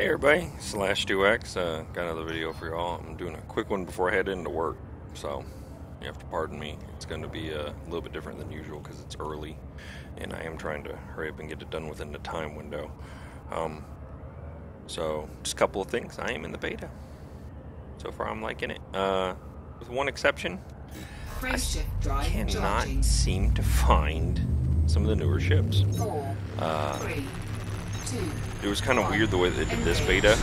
Hey everybody, Slash2X, got another video for y'all. I'm doing a quick one before I head into work, so you have to pardon me. It's going to be a little bit different than usual because it's early, and I am trying to hurry up and get it done within the time window. So, just a couple of things. I am in the beta. So far I'm liking it. With one exception, I cannot seem to find some of the newer ships. It was kind of weird the way they did this beta.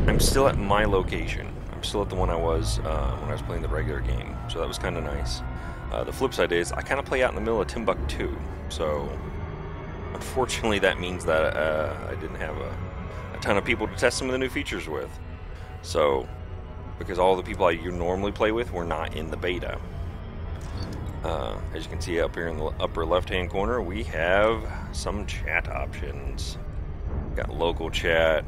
I'm still at my location. I'm still at the one I was when I was playing the regular game, so that was kind of nice. The flip side is I kind of play out in the middle of Timbuktu, so unfortunately that means that I didn't have a ton of people to test some of the new features with. So, because all the people you normally play with were not in the beta. As you can see up here in the upper left-hand corner, we have some chat options. Got local chat.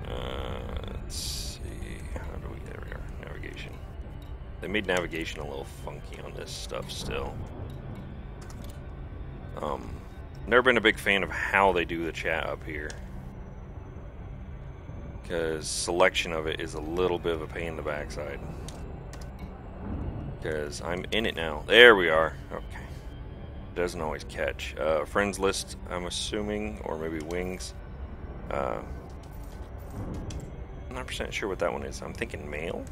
Let's see. How do we? There we are. Navigation. They made navigation a little funky on this stuff still. Never been a big fan of how they do the chat up here, because selection of it is a little bit of a pain in the backside. Because I'm in it now. There we are. Okay. Doesn't always catch. Friends list, I'm assuming, or maybe wings. I'm not % sure what that one is. I'm thinking mail.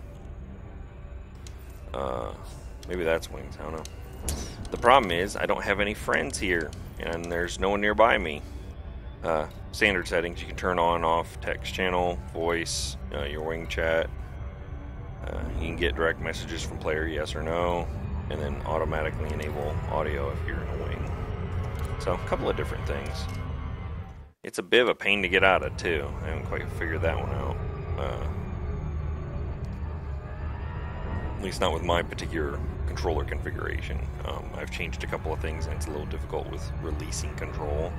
Maybe that's wings. I don't know. The problem is I don't have any friends here, and there's no one nearby me. Standard settings, you can turn on and off text channel, voice, your wing chat. You can get direct messages from player, yes or no, and then automatically enable audio if you're in a wing. So, a couple of different things. It's a bit of a pain to get out of, too. I haven't quite figured that one out. At least not with my particular controller configuration. I've changed a couple of things, and it's a little difficult with releasing control.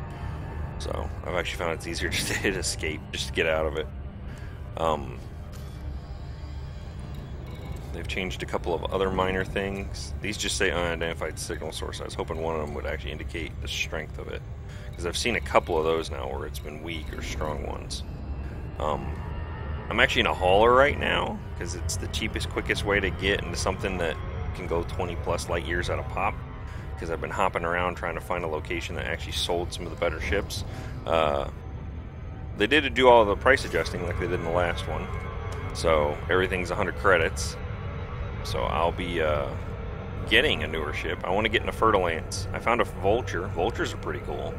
So, I've actually found it's easier just to hit escape, just to get out of it. They've changed a couple of other minor things. These just say unidentified signal source. I was hoping one of them would actually indicate the strength of it, because I've seen a couple of those now where it's been weak or strong ones. I'm actually in a hauler right now because it's the cheapest, quickest way to get into something that can go 20 plus light years at a pop, because I've been hopping around trying to find a location that actually sold some of the better ships. They did do all the price adjusting like they did in the last one, so everything's 100 credits. So I'll be getting a newer ship. I want to get in a Fer-de-Lance. I found a Vulture. Vultures are pretty cool.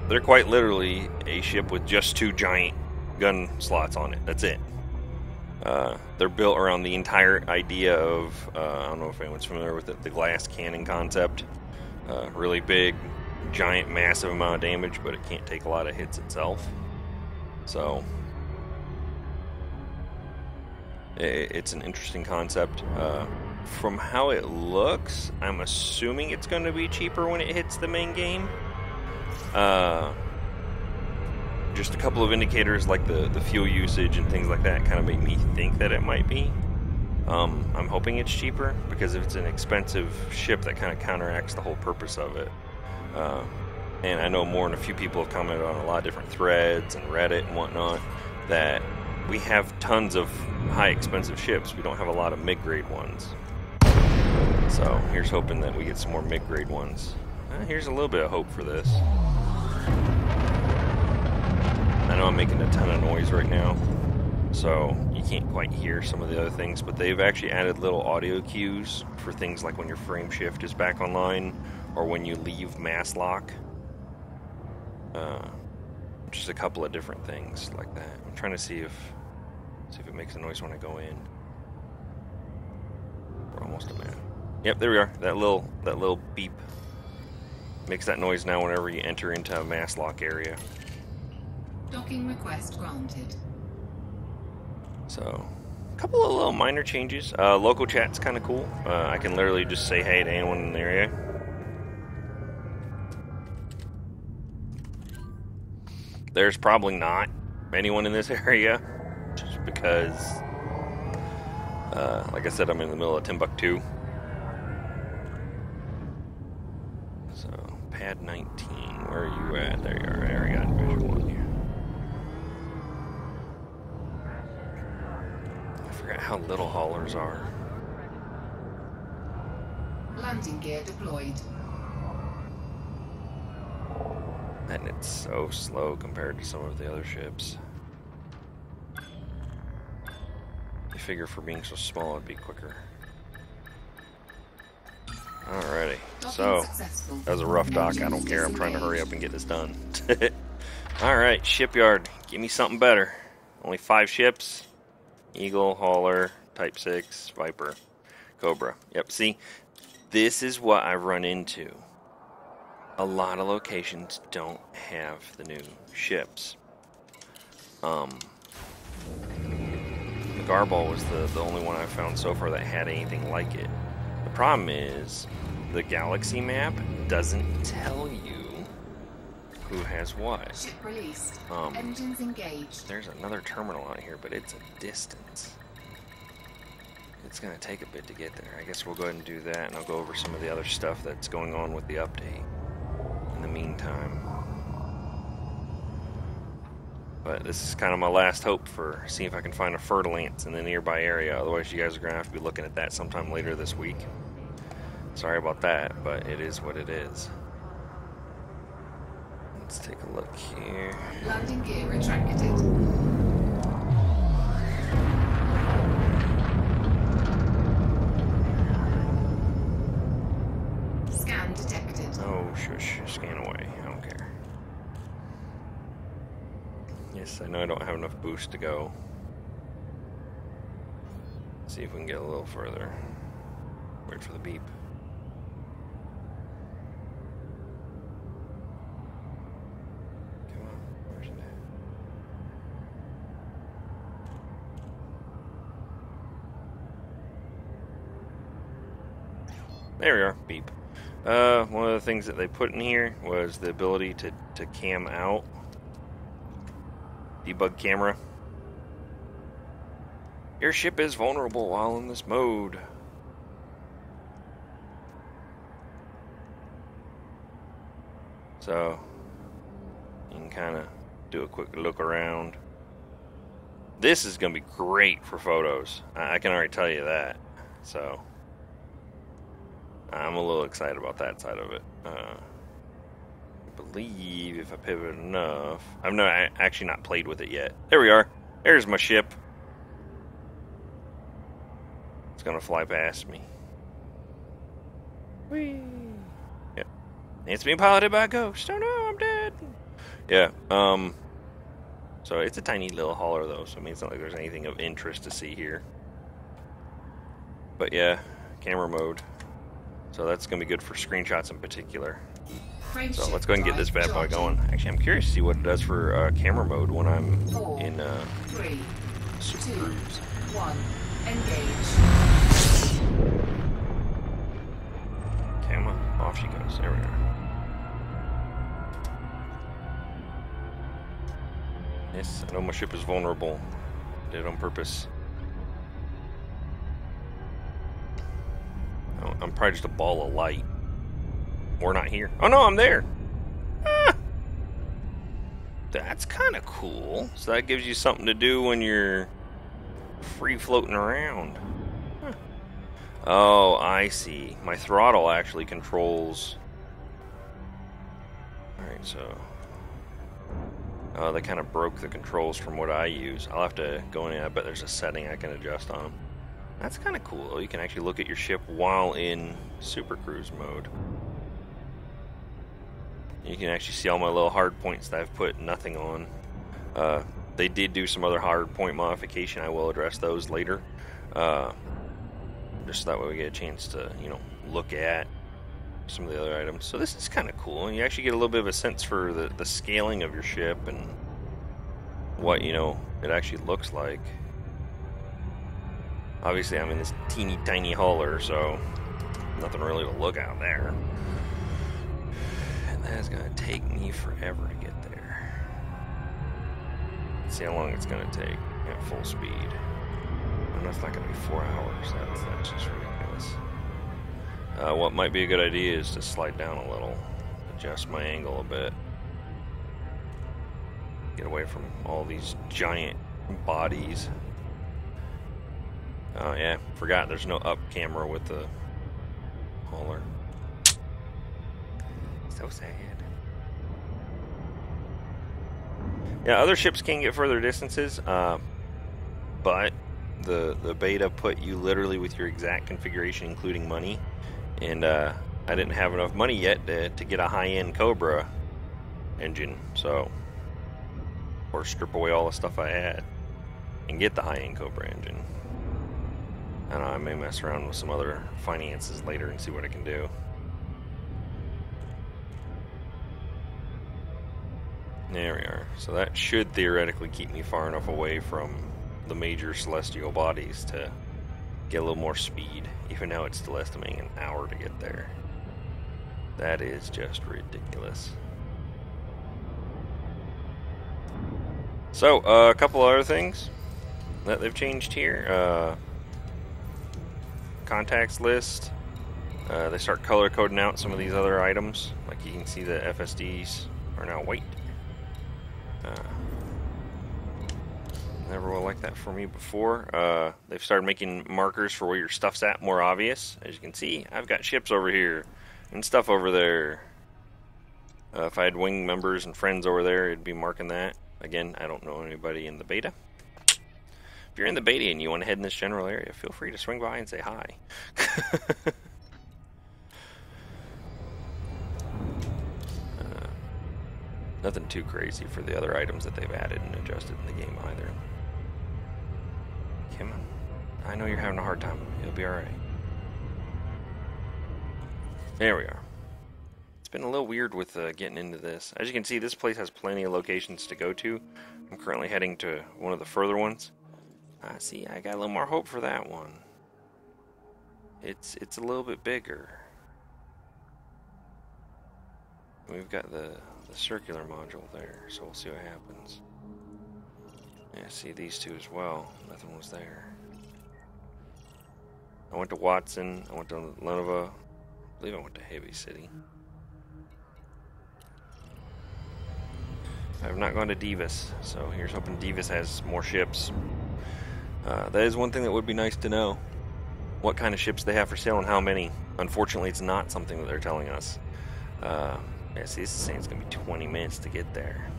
They're quite literally a ship with just 2 giant gun slots on it. That's it. They're built around the entire idea of, I don't know if anyone's familiar with it, the glass cannon concept. Really big, giant, massive amount of damage, but it can't take a lot of hits itself. So it's an interesting concept. From how it looks, I'm assuming it's going to be cheaper when it hits the main game. Just a couple of indicators like the fuel usage and things like that kind of make me think that it might be. I'm hoping it's cheaper, because if it's an expensive ship, that kind of counteracts the whole purpose of it. And I know more than a few people have commented on a lot of different threads and Reddit and whatnot that we have tons of high expensive ships. We don't have a lot of mid-grade ones. So here's hoping that we get some more mid-grade ones. Here's a little bit of hope for this. I know I'm making a ton of noise right now, so you can't quite hear some of the other things, but they've actually added little audio cues for things like when your frame shift is back online or when you leave mass lock. Just a couple of different things like that. I'm trying to see if it makes a noise when I go in. We're almost a minute. Yep, there we are. That little beep makes that noise now whenever you enter into a mass lock area. Docking request granted. So, a couple of little minor changes. Local chat's kind of cool. I can literally just say hey to anyone in the area. There's probably not anyone in this area, just because, like I said, I'm in the middle of Timbuktu. So, pad 19. Where are you at? There you are. There we got visual on you. I forgot how little haulers are. Landing gear deployed. And it's so slow compared to some of the other ships. You figure for being so small it'd be quicker. Alrighty, so that was a rough dock. I don't care. I'm trying to hurry up and get this done. Alright, shipyard. Give me something better. Only 5 ships. Eagle, Hauler, Type 6, Viper, Cobra. Yep, see, this is what I run into. A lot of locations don't have the new ships. The Garball was the only one I've found so far that had anything like it. The problem is, the galaxy map doesn't tell you who has what. Ship released. Engines engaged. There's another terminal out here, but it's a distance. It's going to take a bit to get there. I guess we'll go ahead and do that, and I'll go over some of the other stuff that's going on with the update in the meantime. But this is kind of my last hope for seeing if I can find a Fer-de-Lance in the nearby area. Otherwise, you guys are going to have to be looking at that sometime later this week. Sorry about that, but it is what it is. Let's take a look here. Landing gear retracted. Scan detected. Oh, shush. Scan away. I don't care. Yes, I know I don't have enough boost to go. Let's see if we can get a little further. Wait for the beep. Come on, where's it at? There we are, beep. One of the things that they put in here was the ability to cam out. Debug camera. Your ship is vulnerable while in this mode. So, you can kind of do a quick look around. This is going to be great for photos. I can already tell you that. So, I'm a little excited about that side of it. I believe if I pivot enough... I've actually not played with it yet. There we are. There's my ship. It's going to fly past me. Whee! Yep. It's being piloted by a ghost. Oh no, I'm dead. Yeah, so it's a tiny little hauler though, so I mean it's not like there's anything of interest to see here. But yeah, camera mode. So that's going to be good for screenshots in particular. So let's go ahead and get this bad boy going. Actually, I'm curious to see what it does for camera mode when I'm in 3, Super 2, Cruise. 1, engage. Camera, off she goes. There we go. Yes, I know my ship is vulnerable. Did it on purpose. Oh, I'm probably just a ball of light. We're not here. Oh no, I'm there. Ah, that's kind of cool. So that gives you something to do when you're free floating around. Huh. Oh, I see. My throttle actually controls. Alright, so they kind of broke the controls from what I use. I'll have to go in. I bet there's a setting I can adjust on them. That's kind of cool. You can actually look at your ship while in Super Cruise mode. You can actually see all my little hard points that I've put nothing on. They did do some other hard point modification. I will address those later. Just that way we get a chance to, look at some of the other items. So this is kind of cool. And you actually get a little bit of a sense for the scaling of your ship and what, it actually looks like. Obviously, I'm in this teeny tiny hauler, so nothing really to look out there. And that is going to take me forever to get there. Let's see how long it's going to take at full speed. And that's not going to be 4 hours. That's just ridiculous. What might be a good idea is to slide down a little, adjust my angle a bit. Get away from all these giant bodies. Oh yeah, forgot there's no up camera with the hauler. So sad. Yeah, other ships can get further distances, but the beta put you literally with your exact configuration, including money, and I didn't have enough money yet to get a high-end Cobra engine, so or strip away all the stuff I had and get the high-end Cobra engine. I don't know, I may mess around with some other finances later and see what I can do. There we are. So that should theoretically keep me far enough away from the major celestial bodies to get a little more speed, even though it's still estimating an hour to get there. That is just ridiculous. So, a couple other things that they've changed here. Contacts list. They start color coding out some of these other items. Like you can see the FSDs are now white. Never will like that for me before. They've started making markers for where your stuff's at more obvious. As you can see, I've got ships over here and stuff over there. If I had wing members and friends over there, it'd be marking that. Again, I don't know anybody in the beta. If you're in the beta and you want to head in this general area, feel free to swing by and say hi. Nothing too crazy for the other items that they've added and adjusted in the game either. Come on. I know you're having a hard time. You'll be alright. There we are. It's been a little weird with getting into this. As you can see, this place has plenty of locations to go to. I'm currently heading to one of the further ones. See, I got a little more hope for that one. It's a little bit bigger. We've got the circular module there, so we'll see what happens. Yeah, see these two as well. Nothing was there. I went to Watson. I went to Lenova. I believe I went to Heavy City. I have not gone to Divas, so here's hoping Divas has more ships. That is one thing that would be nice to know. What kind of ships they have for sale and how many. Unfortunately, it's not something that they're telling us. Yeah, see, this is saying it's going to be 20 minutes to get there.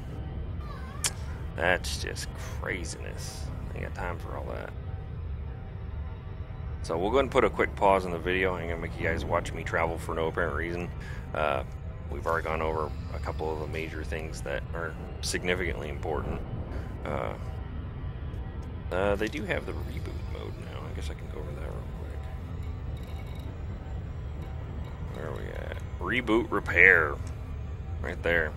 That's just craziness. I ain't got time for all that. So we'll go ahead and put a quick pause in the video. I'm going to make you guys watch me travel for no apparent reason. We've already gone over a couple of the major things that are significantly important. They do have the reboot mode now. I guess I can go over that real quick. Where are we at? Reboot repair. Right there.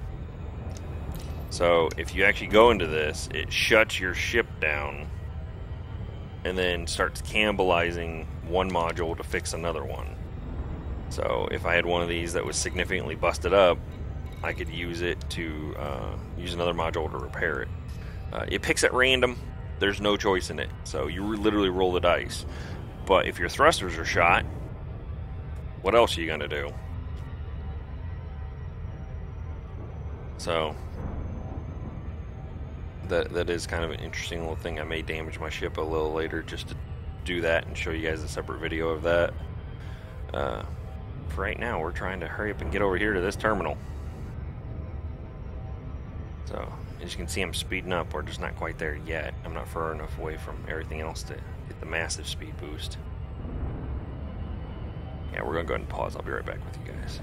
So if you actually go into this, it shuts your ship down and then starts cannibalizing one module to fix another one. So if I had one of these that was significantly busted up, I could use it to use another module to repair it. It picks at random. There's no choice in it. So you literally roll the dice. But if your thrusters are shot, what else are you going to do? So that is kind of an interesting little thing. I may damage my ship a little later just to do that and show you guys a separate video of that. For right now, we're trying to hurry up and get over here to this terminal. So as you can see, I'm speeding up. We're just not quite there yet. I'm not far enough away from everything else to get the massive speed boost. Yeah, we're going to go ahead and pause. I'll be right back with you guys.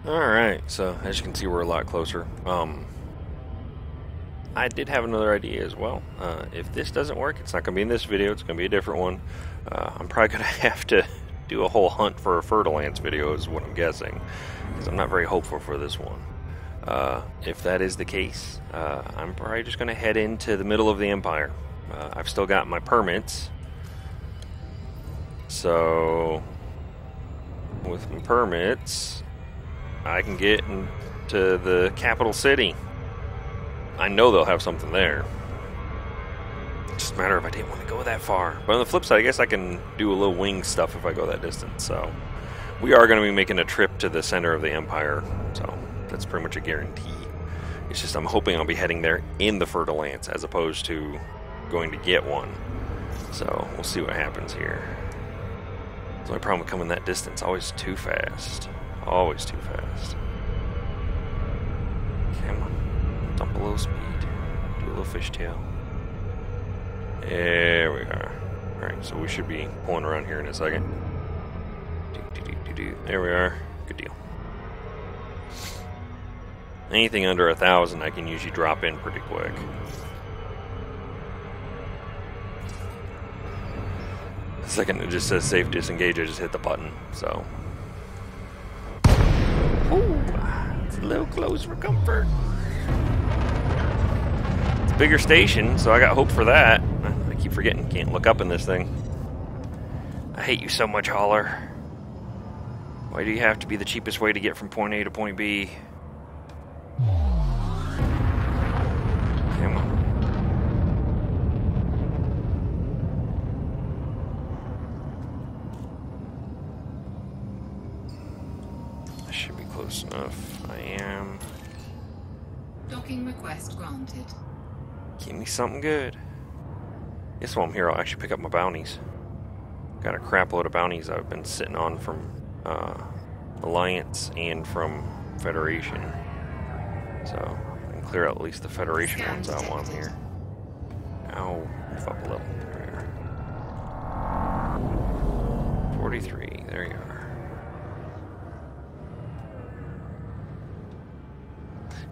Alright, so as you can see, we're a lot closer. I did have another idea as well. If this doesn't work, it's not going to be in this video. It's going to be a different one. I'm probably going to have to do a whole hunt for a Fertilance video is what I'm guessing, because I'm not very hopeful for this one. If that is the case, I'm probably just going to head into the middle of the Empire. I've still got my permits. So, with my permits, I can get into the capital city. I know they'll have something there. It's just a matter of I didn't want to go that far. But on the flip side, I guess I can do a little wing stuff if I go that distance. So, we are going to be making a trip to the center of the Empire. So, that's pretty much a guarantee. It's just I'm hoping I'll be heading there in the Fer-de-Lance as opposed to going to get one. So we'll see what happens here. The only problem with coming that distance, always too fast. Always too fast. Come on. Dump a little speed. Do a little fishtail. There we are. Alright, so we should be pulling around here in a second. There we are. Good deal. Anything under 1,000 I can usually drop in pretty quick. The second it just says safe disengage, I just hit the button, so. Ooh, it's a little close for comfort. It's a bigger station, so I got hope for that. I keep forgetting, can't look up in this thing. I hate you so much, Hauler. Why do you have to be the cheapest way to get from point A to point B? Come on. I should be close enough. I am. Docking request granted. Give me something good. Guess while I'm here, I'll actually pick up my bounties. Got a crap load of bounties I've been sitting on from Alliance and from Federation. So I can clear out at least the Federation ones out while I'm here. Ow, move up a level. There we are. 43, there you are.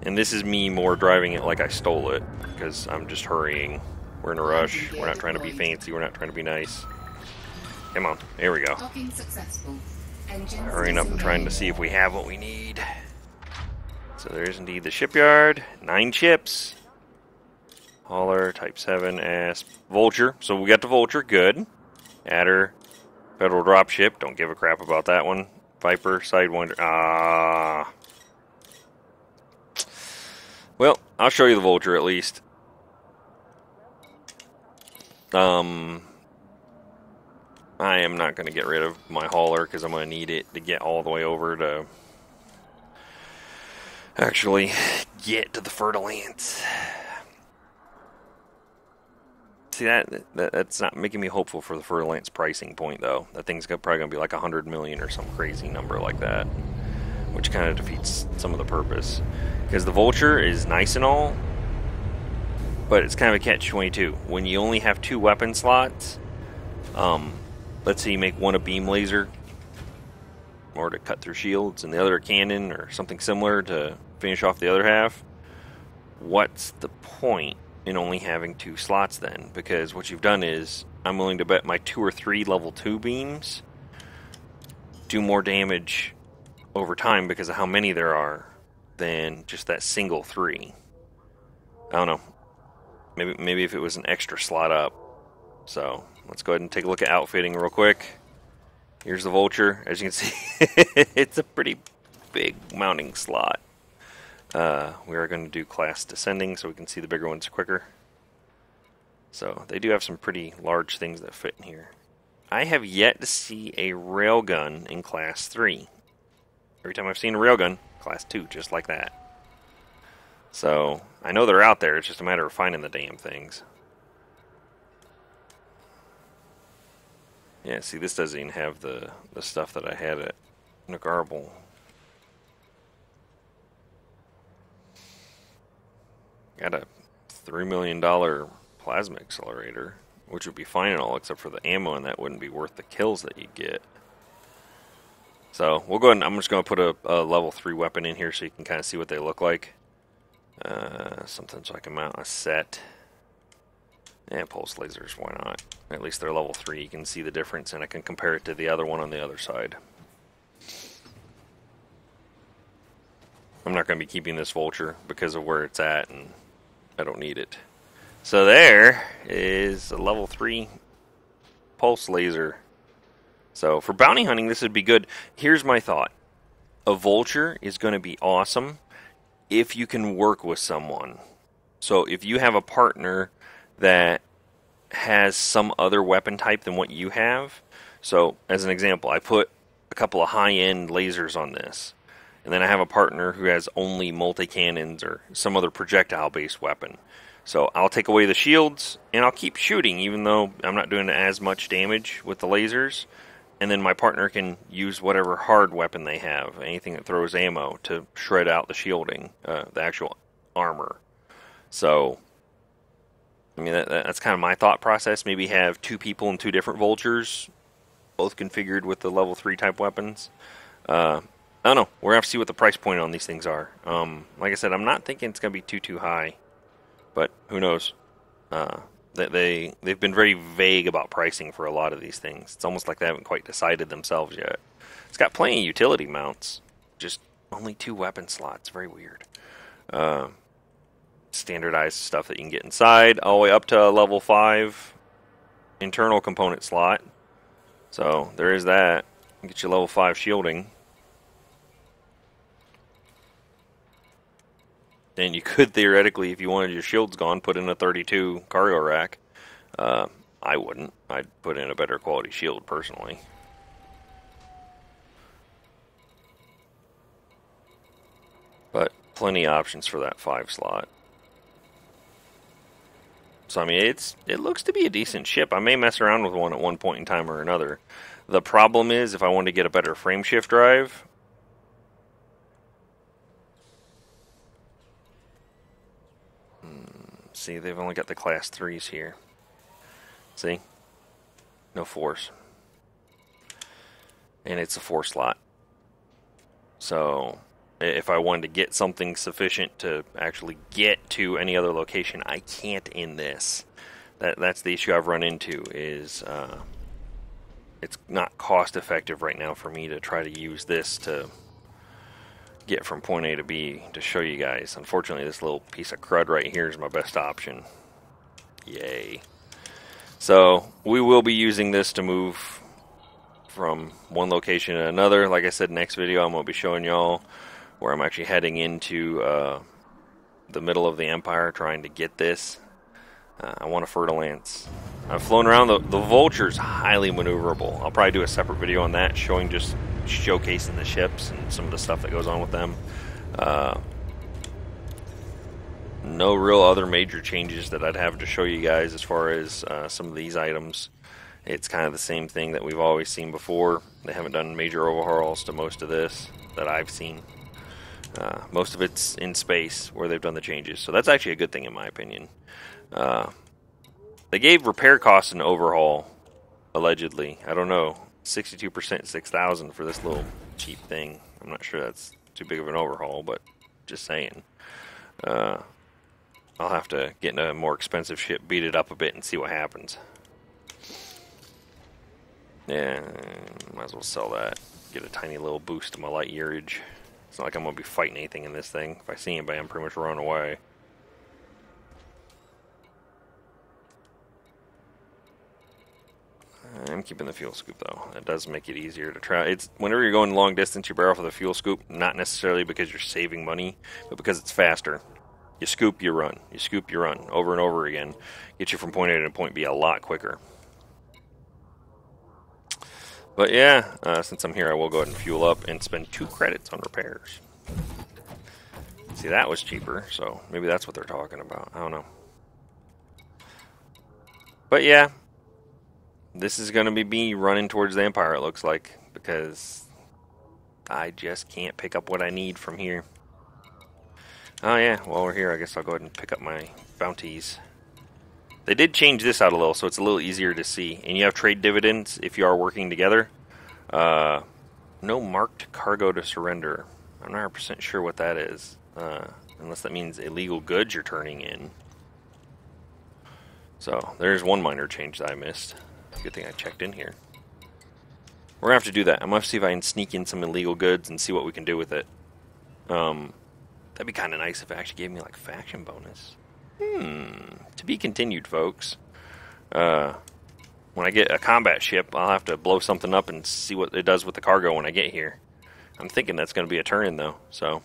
And this is me more driving it like I stole it, because I'm just hurrying. We're in a rush. We're not trying to be fancy. We're not trying to be nice. Come on, there we go. Docking successful. Engines Hurrying up and trying to see if we have what we need. So there's indeed the shipyard. 9 ships. Hauler, Type 7, Asp, Vulture. So we got the Vulture, good. Adder, Federal Dropship. Don't give a crap about that one. Viper, Sidewinder. Ah. Well, I'll show you the Vulture at least. I am not going to get rid of my hauler because I'm going to need it to get all the way over to actually get to the Fer-de-Lance. See, that's not making me hopeful for the Fer-de-Lance pricing point, though. That thing's probably going to be like 100 million or some crazy number like that, which kind of defeats some of the purpose. Because the Vulture is nice and all, but it's kind of a catch-22. When you only have 2 weapon slots, let's say you make one a beam laser, or to cut through shields, and the other a cannon, or something similar to finish off the other half. What's the point in only having 2 slots then? Because what you've done is, I'm willing to bet my 2 or 3 level 2 beams do more damage over time because of how many there are than just that single 3. I don't know. Maybe if it was an extra slot up. So let's go ahead and take a look at outfitting real quick. Here's the Vulture. As you can see, it's a pretty big mounting slot. We are going to do class descending so we can see the bigger ones quicker. So they do have some pretty large things that fit in here. I have yet to see a railgun in class 3. Every time I've seen a railgun, class 2, just like that. So I know they're out there. It's just a matter of finding the damn things. Yeah, see, this doesn't even have the stuff that I had at Nagarble. Got a $3 million plasma accelerator, which would be fine and all, except for the ammo, and that wouldn't be worth the kills that you get. So we'll go ahead and I'm just going to put a level 3 weapon in here so you can kind of see what they look like. Something so I can mount a set. And pulse lasers, why not? At least they're level 3, you can see the difference, and I can compare it to the other one on the other side. I'm not going to be keeping this Vulture because of where it's at, and I don't need it. So there is a level 3 pulse laser. So for bounty hunting, this would be good. Here's my thought. A Vulture is going to be awesome if you can work with someone. So if you have a partner that has some other weapon type than what you have. So, as an example, I put a couple of high-end lasers on this. and then I have a partner who has only multi-cannons or some other projectile-based weapon. So I'll take away the shields, and I'll keep shooting, even though I'm not doing as much damage with the lasers. And then my partner can use whatever hard weapon they have, anything that throws ammo, to shred out the shielding, the actual armor. So, I mean, that's kind of my thought process. Maybe have 2 people in 2 different vultures, both configured with the level 3 type weapons. I don't know. We're going to have to see what the price point on these things are. Like I said, I'm not thinking it's going to be too high, but who knows? They've been very vague about pricing for a lot of these things. It's almost like they haven't quite decided themselves yet. It's got plenty of utility mounts, just only 2 weapon slots. Very weird. Standardized stuff that you can get inside, all the way up to a level 5 internal component slot. So there is that. Get your level 5 shielding. And you could theoretically, if you wanted your shields gone, put in a 32 cargo rack. I wouldn't. I'd put in a better quality shield personally. But plenty of options for that 5 slot. So I mean, it looks to be a decent ship. I may mess around with one at one point in time or another. The problem is, if I want to get a better frame shift drive, see, they've only got the class 3s here. See? No 4s. And it's a 4 slot. So, if I wanted to get something sufficient to actually get to any other location, I can't in this. That's the issue I've run into, is it's not cost effective right now for me to try to use this to get from point A to B to show you guys. Unfortunately, this little piece of crud right here is my best option. Yay. So we will be using this to move from one location to another. Like I said, next video I'm going to be showing y'all where I'm actually heading into the middle of the Empire trying to get this. I want a Fertile Lance. I've flown around. The Vulture's highly maneuverable. I'll probably do a separate video on that, showcasing the ships and some of the stuff that goes on with them. No real other major changes that I'd have to show you guys as far as some of these items. It's kind of the same thing that we've always seen before. They haven't done major overhauls to most of this that I've seen. Most of it's in space where they've done the changes, so that's actually a good thing in my opinion. They gave repair costs an overhaul, allegedly. I don't know. 62% 6,000 for this little cheap thing. I'm not sure that's too big of an overhaul, but just saying. I'll have to get in a more expensive ship, beat it up a bit, and see what happens. Yeah, might as well sell that. Get a tiny little boost to my light yearage. It's not like I'm going to be fighting anything in this thing. If I see anybody, I'm pretty much running away. I'm keeping the fuel scoop though. It does make it easier to try. It's whenever you're going long distance, you barrel for the fuel scoop, not necessarily because you're saving money, but because it's faster. You scoop, you run. You scoop, you run. Over and over again. Get you from point A to point B a lot quicker. But yeah, since I'm here, I will go ahead and fuel up and spend 2 credits on repairs. See, that was cheaper, so maybe that's what they're talking about. I don't know. But yeah, this is going to be me running towards the Empire, it looks like, because I just can't pick up what I need from here. Oh yeah, while we're here, I guess I'll go ahead and pick up my bounties. They did change this out a little, so it's a little easier to see. And you have trade dividends if you are working together. No marked cargo to surrender. I'm not 100% sure what that is, unless that means illegal goods you're turning in. So there's one minor change that I missed. Good thing I checked in here. We're going to have to do that. I'm going to see if I can sneak in some illegal goods and see what we can do with it. That'd be kind of nice if it actually gave me, like, faction bonus. To be continued, folks. When I get a combat ship, I'll have to blow something up and see what it does with the cargo when I get here. I'm thinking that's going to be a turn-in, though. So,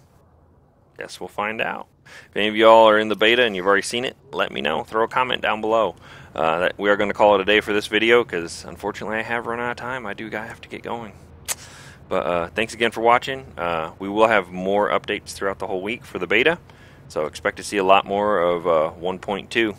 guess we'll find out. If any of y'all are in the beta and you've already seen it, let me know. Throw a comment down below. We are going to call it a day for this video because, unfortunately, I have run out of time. I do have to get going. But thanks again for watching. We will have more updates throughout the whole week for the beta, so expect to see a lot more of 1.2.